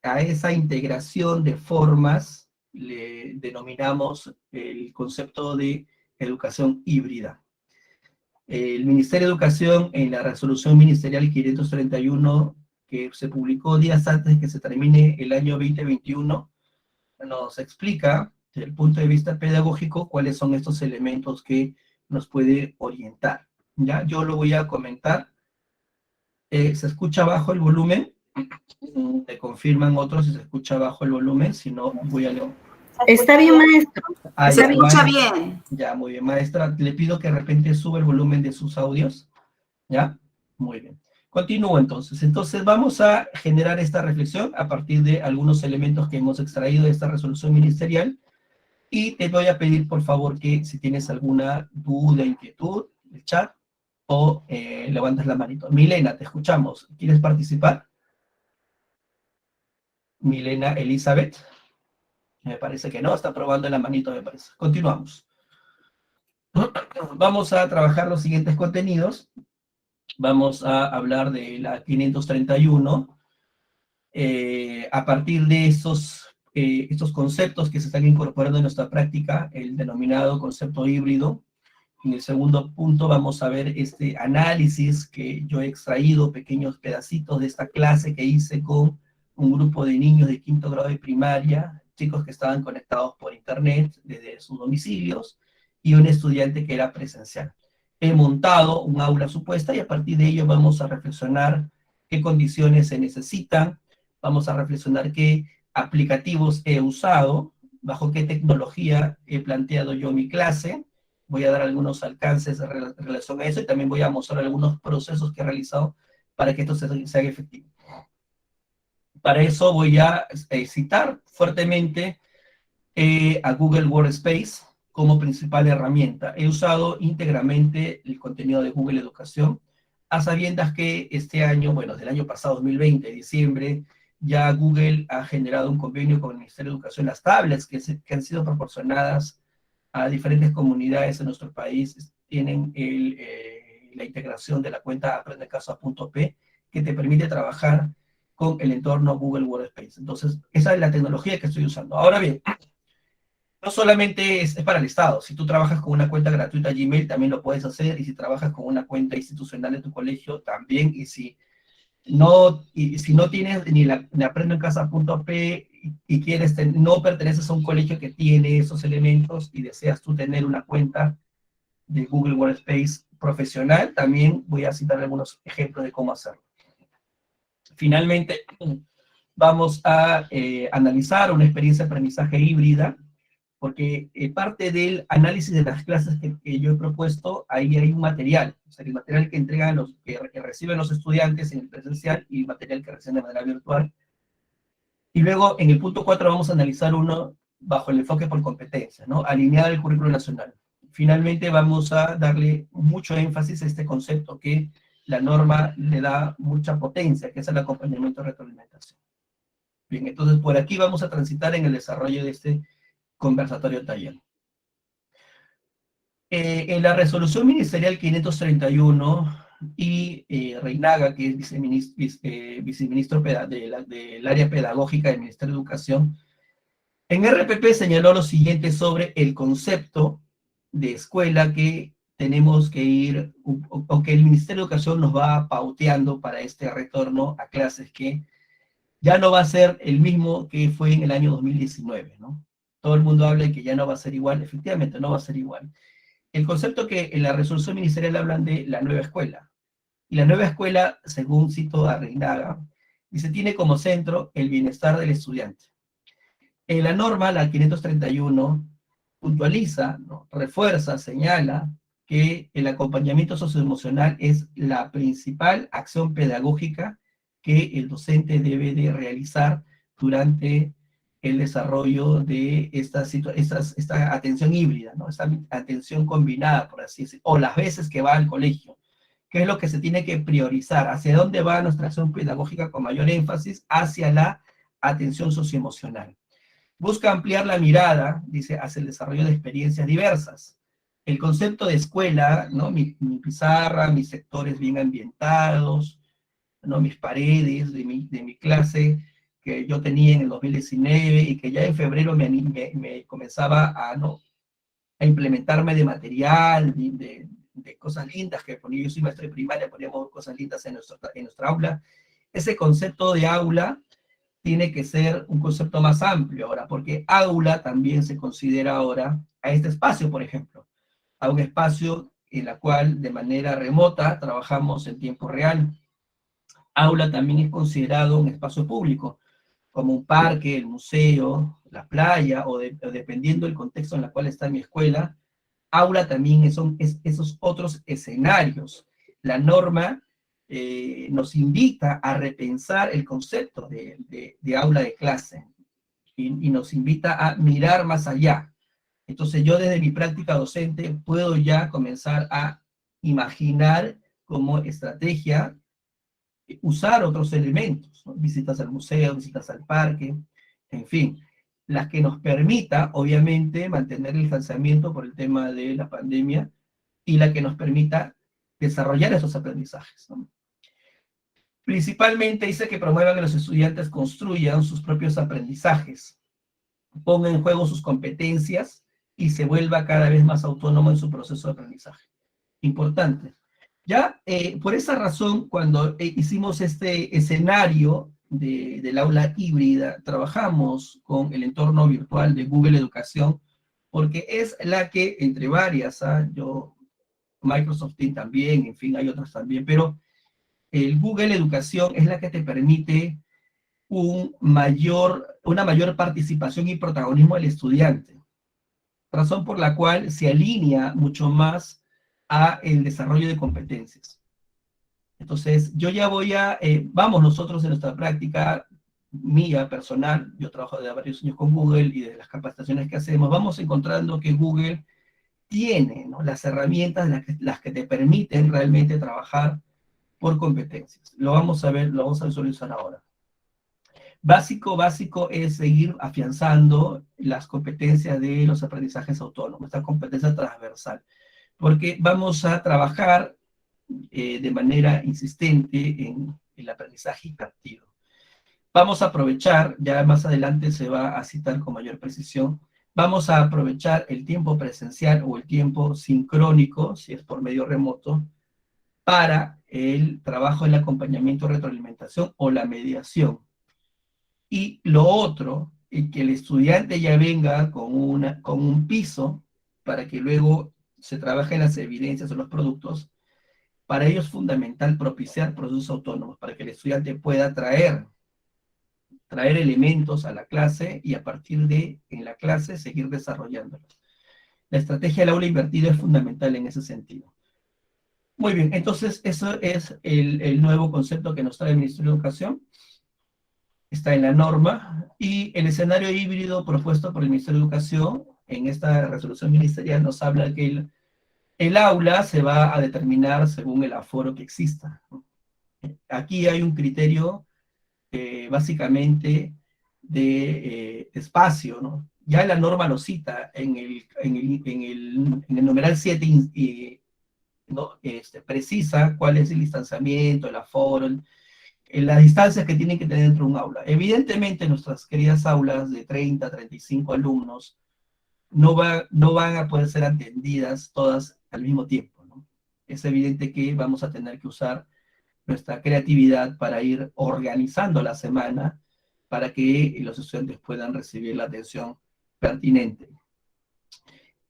a esa integración de formas le denominamos el concepto de educación híbrida. El Ministerio de Educación, en la resolución ministerial 531, que se publicó días antes de que se termine el año 2021, nos explica, desde el punto de vista pedagógico, cuáles son estos elementos que nos puede orientar. ¿Ya? Yo lo voy a comentar. ¿Se escucha bajo el volumen? Me confirman otros si se escucha bajo el volumen, si no, voy a leer. Está bien, maestro. Se escucha bien. Ya, muy bien, maestra. Le pido que de repente suba el volumen de sus audios. ¿Ya? Muy bien. Continúo entonces. Entonces vamos a generar esta reflexión a partir de algunos elementos que hemos extraído de esta resolución ministerial, y te voy a pedir por favor que si tienes alguna duda, inquietud, el chat, o levantas la manito. Milena, te escuchamos. ¿Quieres participar? Milena Elizabeth. Me parece que no, está probando la manito, me parece. Continuamos. Vamos a trabajar los siguientes contenidos. Vamos a hablar de la 531. A partir de estos conceptos que se están incorporando en nuestra práctica, el denominado concepto híbrido. En el segundo punto vamos a ver este análisis que yo he extraído, pequeños pedacitos de esta clase que hice con un grupo de niños de quinto grado de primaria, chicos que estaban conectados por internet desde sus domicilios, y un estudiante que era presencial. He montado un aula supuesta y a partir de ello vamos a reflexionar qué condiciones se necesitan, vamos a reflexionar qué aplicativos he usado, bajo qué tecnología he planteado yo mi clase. Voy a dar algunos alcances en relación a eso y también voy a mostrar algunos procesos que he realizado para que esto se haga efectivo. Para eso voy a citar fuertemente a Google Workspace como principal herramienta. He usado íntegramente el contenido de Google Educación, a sabiendas que este año, bueno, del año pasado, 2020, diciembre, ya Google ha generado un convenio con el Ministerio de Educación. Las tablets que han sido proporcionadas a diferentes comunidades en nuestro país tienen la integración de la cuenta aprendecasa.p, que te permite trabajar con el entorno Google Workspace. Entonces, esa es la tecnología que estoy usando. Ahora bien, no solamente es para el Estado. Si tú trabajas con una cuenta gratuita Gmail, también lo puedes hacer, y si trabajas con una cuenta institucional de tu colegio, también, y si no tienes ni aprendoencasa.p y quieres, no perteneces a un colegio que tiene esos elementos y deseas tú tener una cuenta de Google Workspace profesional, también voy a citar algunos ejemplos de cómo hacerlo. Finalmente, vamos a analizar una experiencia de aprendizaje híbrida, porque parte del análisis de las clases que yo he propuesto, ahí hay un material, o sea, el material que entregan que reciben los estudiantes en el presencial y el material que reciben de manera virtual. Y luego, en el punto 4, vamos a analizar uno bajo el enfoque por competencias, ¿no? Alinear el currículo nacional. Finalmente, vamos a darle mucho énfasis a este concepto que la norma le da mucha potencia, que es el acompañamiento de retroalimentación. Bien, entonces por aquí vamos a transitar en el desarrollo de este conversatorio taller. En la resolución ministerial 531 y Reinaga, que es viceministro del área pedagógica del Ministerio de Educación, en RPP señaló lo siguiente sobre el concepto de escuela que tenemos que ir, o que el Ministerio de Educación nos va pauteando para este retorno a clases, que ya no va a ser el mismo que fue en el año 2019, ¿no? Todo el mundo habla de que ya no va a ser igual, efectivamente no va a ser igual. El concepto que en la resolución ministerial hablan de la nueva escuela. Y la nueva escuela, según cito a Reinaga, dice, tiene como centro el bienestar del estudiante. En la norma, la 531, puntualiza, ¿no?, refuerza, señala que el acompañamiento socioemocional es la principal acción pedagógica que el docente debe de realizar durante el desarrollo de esta atención híbrida, ¿no? Esta atención combinada, por así decirlo, o las veces que va al colegio. ¿Qué es lo que se tiene que priorizar? ¿Hacia dónde va nuestra acción pedagógica con mayor énfasis? Hacia la atención socioemocional. Busca ampliar la mirada, dice, hacia el desarrollo de experiencias diversas. El concepto de escuela, ¿no? Mi pizarra, mis sectores bien ambientados, ¿no? Mis paredes de mi clase, que yo tenía en el 2019 y que ya en febrero me comenzaba a, ¿no?, a implementarme de material, de cosas lindas que ponía. Yo soy maestro de primaria, poníamos cosas lindas en nuestra aula. Ese concepto de aula tiene que ser un concepto más amplio ahora, porque aula también se considera ahora a este espacio, por ejemplo, a un espacio en la cual de manera remota trabajamos en tiempo real. Aula también es considerado un espacio público, como un parque, el museo, la playa, o dependiendo del contexto en el cual está mi escuela. Aula también son esos otros escenarios. La norma nos invita a repensar el concepto de aula de clase y nos invita a mirar más allá. Entonces yo desde mi práctica docente puedo ya comenzar a imaginar como estrategia usar otros elementos, ¿no? Visitas al museo, visitas al parque, en fin, las que nos permita, obviamente, mantener el distanciamiento por el tema de la pandemia y la que nos permita desarrollar esos aprendizajes, ¿no? Principalmente dice que promuevan que los estudiantes construyan sus propios aprendizajes, ponga en juego sus competencias y se vuelva cada vez más autónomo en su proceso de aprendizaje. Importante. Ya, por esa razón, cuando hicimos este escenario del aula híbrida, trabajamos con el entorno virtual de Google Educación, porque es la que, entre varias, Microsoft Teams también, en fin, hay otras también, pero el Google Educación es la que te permite una mayor participación y protagonismo del estudiante, razón por la cual se alinea mucho más a el desarrollo de competencias. Entonces, yo ya vamos nosotros en nuestra práctica mía, personal, yo trabajo desde varios años con Google y de las capacitaciones que hacemos, vamos encontrando que Google tiene, ¿no?, las herramientas, las que te permiten realmente trabajar por competencias. Lo vamos a visualizar ahora. Básico es seguir afianzando las competencias de los aprendizajes autónomos, esta competencia transversal, porque vamos a trabajar de manera insistente en el aprendizaje impartido. Vamos a aprovechar, ya más adelante se va a citar con mayor precisión, vamos a aprovechar el tiempo presencial o el tiempo sincrónico, si es por medio remoto, para el trabajo en el acompañamiento, retroalimentación o la mediación. Y lo otro, que el estudiante ya venga con un piso para que luego se trabaje en las evidencias o los productos. Para ello es fundamental propiciar procesos autónomos, para que el estudiante pueda traer elementos a la clase y a partir de, en la clase, seguir desarrollándolos. La estrategia del aula invertida es fundamental en ese sentido. Muy bien, entonces eso es el nuevo concepto que nos trae el Ministerio de Educación. Está en la norma, y el escenario híbrido propuesto por el Ministerio de Educación en esta resolución ministerial nos habla que el aula se va a determinar según el aforo que exista. Aquí hay un criterio básicamente de espacio, ¿no? Ya la norma lo cita en el numeral 7, ¿no? Precisa cuál es el distanciamiento, el aforo, en las distancias que tienen que tener dentro de un aula. Evidentemente, nuestras queridas aulas de 30, 35 alumnos no van a poder ser atendidas todas al mismo tiempo, ¿no? Es evidente que vamos a tener que usar nuestra creatividad para ir organizando la semana para que los estudiantes puedan recibir la atención pertinente.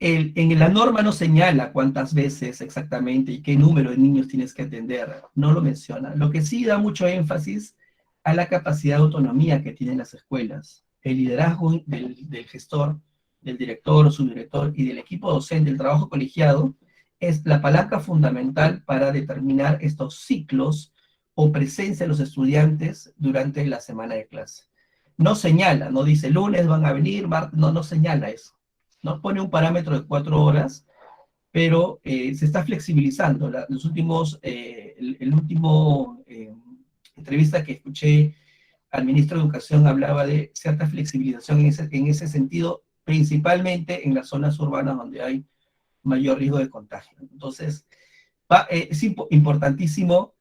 En la norma no señala cuántas veces exactamente y qué número de niños tienes que atender, no lo menciona. Lo que sí da mucho énfasis a la capacidad de autonomía que tienen las escuelas, el liderazgo del gestor, del director, subdirector y del equipo docente, el trabajo colegiado, es la palanca fundamental para determinar estos ciclos o presencia de los estudiantes durante la semana de clase. No señala, no dice lunes van a venir, martes, no señala eso. No pone un parámetro de 4 horas, pero se está flexibilizando. El último entrevista que escuché al ministro de Educación hablaba de cierta flexibilización en ese sentido, principalmente en las zonas urbanas donde hay mayor riesgo de contagio. Entonces, es importantísimo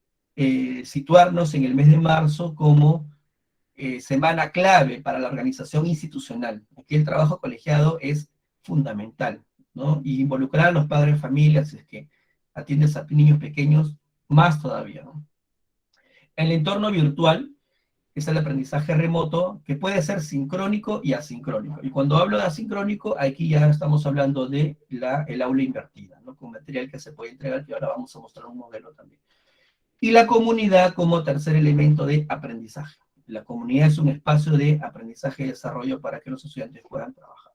situarnos en el mes de marzo como semana clave para la organización institucional. Aquí el trabajo colegiado es fundamental, ¿no? Y involucrar a los padres de familia, si es que atiendes a niños pequeños, más todavía, ¿no? El entorno virtual es el aprendizaje remoto, que puede ser sincrónico y asincrónico. Y cuando hablo de asincrónico, aquí ya estamos hablando de el aula invertida, ¿no? Con material que se puede entregar, y ahora vamos a mostrar un modelo también. Y la comunidad como tercer elemento de aprendizaje. La comunidad es un espacio de aprendizaje y desarrollo para que los estudiantes puedan trabajar.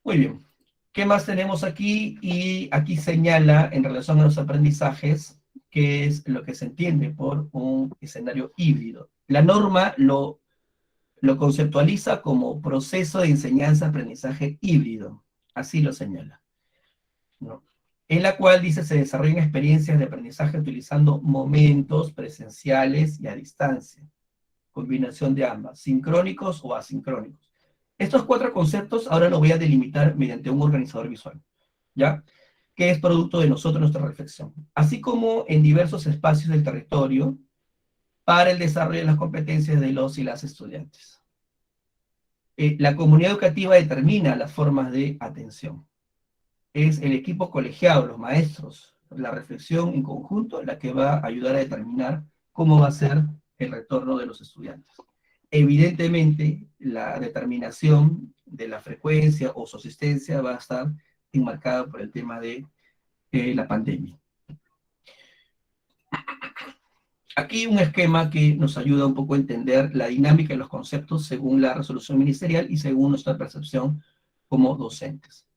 Muy bien. ¿Qué más tenemos aquí? Y aquí señala, en relación a los aprendizajes, qué es lo que se entiende por un escenario híbrido. La norma lo conceptualiza como proceso de enseñanza-aprendizaje híbrido. Así lo señala, ¿no? En la cual dice se desarrollan experiencias de aprendizaje utilizando momentos presenciales y a distancia. Combinación de ambas, sincrónicos o asincrónicos. Estos 4 conceptos ahora los voy a delimitar mediante un organizador visual, ¿ya? Que es producto de nosotros, nuestra reflexión. Así como en diversos espacios del territorio para el desarrollo de las competencias de los y las estudiantes. La comunidad educativa determina las formas de atención. Es el equipo colegiado, los maestros, la reflexión en conjunto, la que va a ayudar a determinar cómo va a ser el retorno de los estudiantes. Evidentemente, la determinación de la frecuencia o su asistencia va a estar enmarcada por el tema de la pandemia. Aquí un esquema que nos ayuda un poco a entender la dinámica de los conceptos según la resolución ministerial y según nuestra percepción como docentes.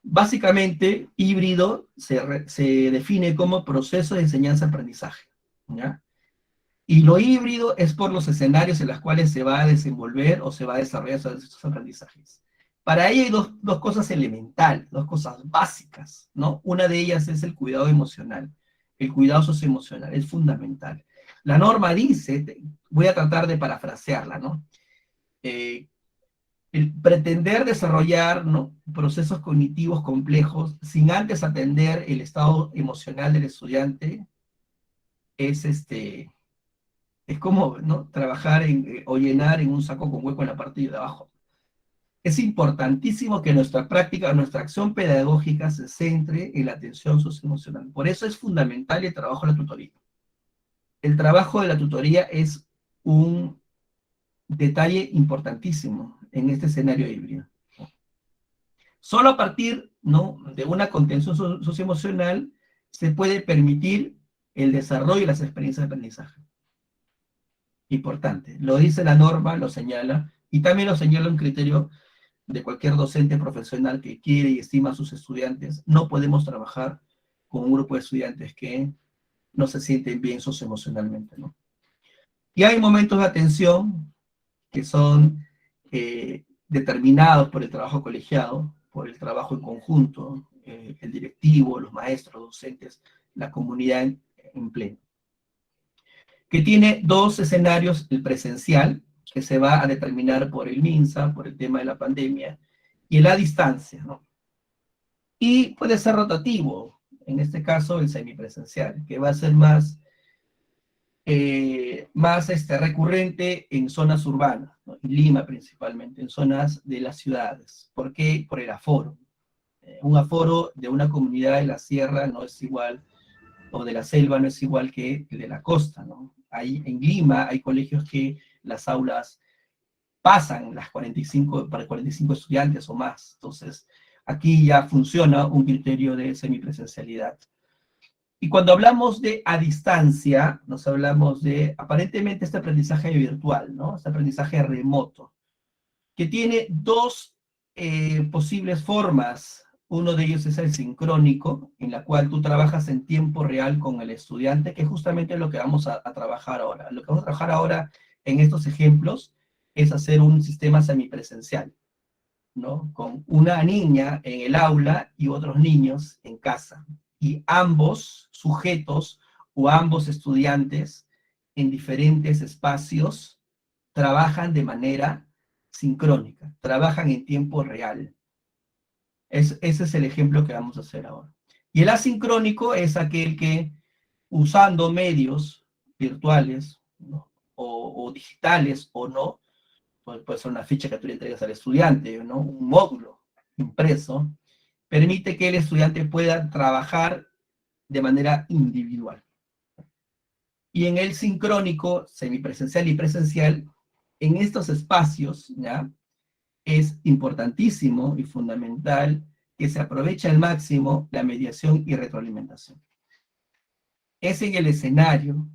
Básicamente, híbrido se define como proceso de enseñanza-aprendizaje, ¿ya? Y lo híbrido es por los escenarios en los cuales se va a desenvolver o se va a desarrollar estos aprendizajes. Para ello hay dos cosas elementales, dos cosas básicas, ¿no? Una de ellas es el cuidado emocional. El cuidado socioemocional es fundamental. La norma dice, voy a tratar de parafrasearla, ¿no? El pretender desarrollar, ¿no?, procesos cognitivos complejos sin antes atender el estado emocional del estudiante es como, ¿no?, trabajar o llenar en un saco con hueco en la parte de abajo. Es importantísimo que nuestra práctica, nuestra acción pedagógica se centre en la atención socioemocional. Por eso es fundamental el trabajo de la tutoría. El trabajo de la tutoría es un detalle importantísimo en este escenario híbrido. Solo a partir, ¿no?, de una contención socioemocional se puede permitir el desarrollo de las experiencias de aprendizaje. Importante. Lo dice la norma, lo señala, y también lo señala un criterio de cualquier docente profesional que quiere y estima a sus estudiantes. No podemos trabajar con un grupo de estudiantes que no se sienten bien socioemocionalmente, ¿no? Y hay momentos de atención que son determinados por el trabajo colegiado, por el trabajo en conjunto, el directivo, los maestros, docentes, la comunidad en pleno. Que tiene 2 escenarios, el presencial, que se va a determinar por el MINSA, por el tema de la pandemia, y el a distancia, ¿no? Y puede ser rotativo, en este caso el semipresencial, que va a ser más recurrente en zonas urbanas, ¿no? En Lima principalmente, en zonas de las ciudades. ¿Por qué? Por el aforo. Un aforo de una comunidad de la sierra no es igual, o de la selva no es igual que el de la costa, ¿no? En Lima hay colegios que las aulas pasan para 45 estudiantes o más. Entonces, aquí ya funciona un criterio de semipresencialidad. Y cuando hablamos de a distancia, nos hablamos de aparentemente este aprendizaje virtual, ¿no? Este aprendizaje remoto, que tiene 2 posibles formas. Uno de ellos es el sincrónico, en la cual tú trabajas en tiempo real con el estudiante, que es justamente lo que vamos a trabajar ahora. Lo que vamos a trabajar ahora en estos ejemplos es hacer un sistema semipresencial, ¿no? Con una niña en el aula y otros niños en casa. Y ambos sujetos o ambos estudiantes en diferentes espacios trabajan de manera sincrónica, trabajan en tiempo real. Ese es el ejemplo que vamos a hacer ahora. Y el asincrónico es aquel que, usando medios virtuales, ¿no?, o digitales o no, pues puede ser una ficha que tú le entregas al estudiante, ¿no? Un módulo impreso, permite que el estudiante pueda trabajar de manera individual. Y en el sincrónico, semipresencial y presencial, en estos espacios, ¿ya? Es importantísimo y fundamental que se aproveche al máximo la mediación y retroalimentación. Es en el escenario,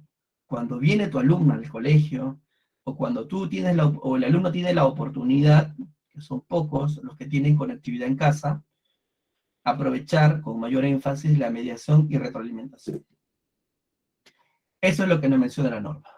cuando viene tu alumno al colegio, o cuando tú tienes o el alumno tiene la oportunidad, que son pocos los que tienen conectividad en casa, aprovechar con mayor énfasis la mediación y retroalimentación. Eso es lo que nos menciona la norma.